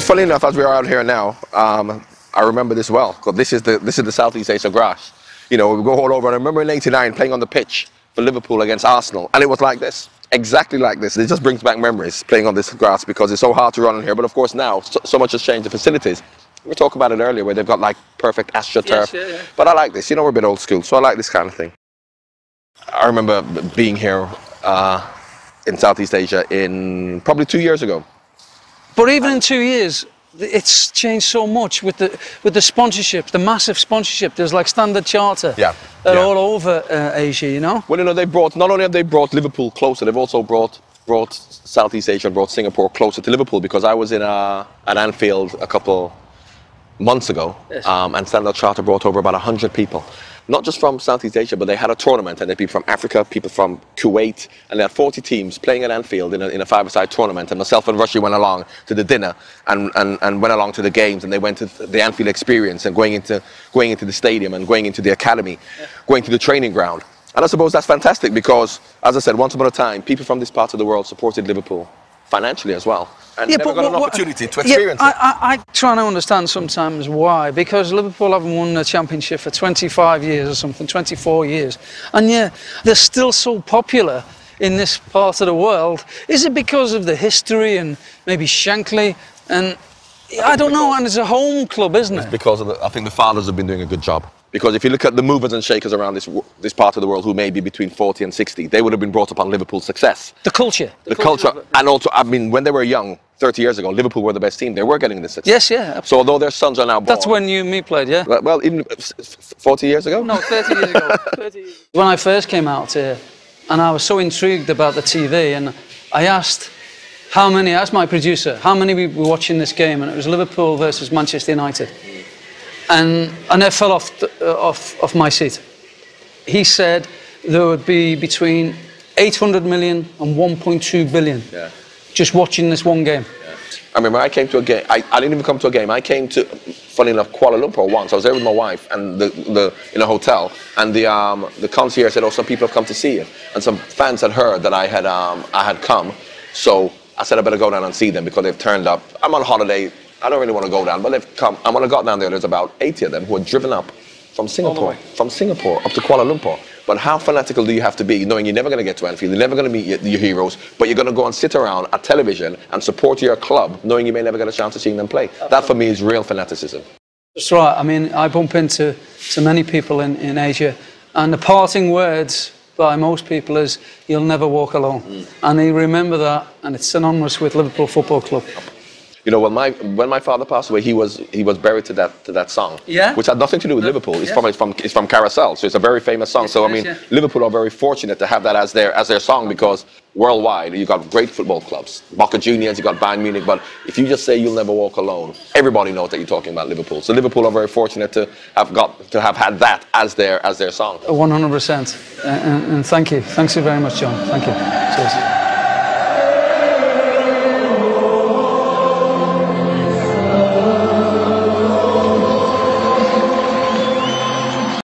Funny enough, as we are out here now, I remember this well, because this is the Southeast Asia grass. You know, we go all over, and I remember in '89 playing on the pitch for Liverpool against Arsenal, and it was like this, exactly like this. It just brings back memories playing on this grass because it's so hard to run in here. But of course now, so much has changed. The facilities. We were talking about it earlier, where they've got like perfect AstroTurf. Yes, yeah. But I like this. You know, we're a bit old school, so I like this kind of thing. I remember being here in Southeast Asia in probably 2 years ago. But even in 2 years, it's changed so much with the sponsorship, the massive sponsorship. There's like Standard Charter all over Asia, you know. Well, you know, not only have they brought Liverpool closer, they've also brought Southeast Asia, brought Singapore closer to Liverpool, because I was at Anfield a couple months ago, yes. And Standard Charter brought over about 100 people. Not just from Southeast Asia, but they had a tournament, and they had people from Africa, people from Kuwait, and they had 40 teams playing at Anfield in a five-a-side tournament. And myself and Rushy went along to the dinner and went along to the games, and they went to the Anfield experience and going into the stadium and going into the academy, going to the training ground. And I suppose that's fantastic because, as I said, once upon a time, people from this part of the world supported Liverpool financially as well. And never got an opportunity to experience it. I try to understand sometimes why, because Liverpool haven't won the championship for 25 years or something, 24 years. And yeah, they're still so popular in this part of the world. Is it because of the history and maybe Shankly? And I don't know, and it's a home club, isn't it? It's because of I think the fathers have been doing a good job. Because if you look at the movers and shakers around this part of the world, who may be between 40 and 60, they would have been brought up on Liverpool's success. The culture. The culture. And also, I mean, when they were young, 30 years ago, Liverpool were the best team. They were getting the success. Yes, yeah. Absolutely. So although their sons are now born... That's when you and me played, yeah? Well, even 40 years ago? No, 30 years ago. 30 years. When I first came out here, and I was so intrigued about the TV, and I asked my producer, how many were watching this game, and it was Liverpool versus Manchester United. And I never fell off my seat. He said there would be between 800 million and 1.2 billion just watching this one game. Yeah. I remember I came to a game, I didn't even come to a game, I came to, funny enough, Kuala Lumpur once. I was there with my wife and in a hotel, and the concierge said, oh, some people have come to see you. And some fans had heard that I had come, so I said I better go down and see them because they've turned up. I'm on holiday. I don't really want to go down, but they've come. And when I got down there, there's about 80 of them who had driven up from Singapore up to Kuala Lumpur. But how fanatical do you have to be, knowing you're never going to get to Anfield, you're never going to meet your heroes, but you're going to go and sit around at television and support your club, knowing you may never get a chance to see them play? That, for me, is real fanaticism. That's right. I mean, I bump into many people in Asia, and the parting words by most people is, you'll never walk alone. And they remember that, and it's synonymous with Liverpool Football Club. You know, when my father passed away, he was buried to that song, which had nothing to do with Liverpool. It's from Carousel, so it's a very famous song. So I mean, Liverpool are very fortunate to have that as their song, because worldwide you got great football clubs, Boca Juniors, you got Bayern Munich. But if you just say you'll never walk alone, everybody knows that you're talking about Liverpool. So Liverpool are very fortunate to have had that as their song. 100%, and thank you, thanks you very much, John. Thank you. Cheers.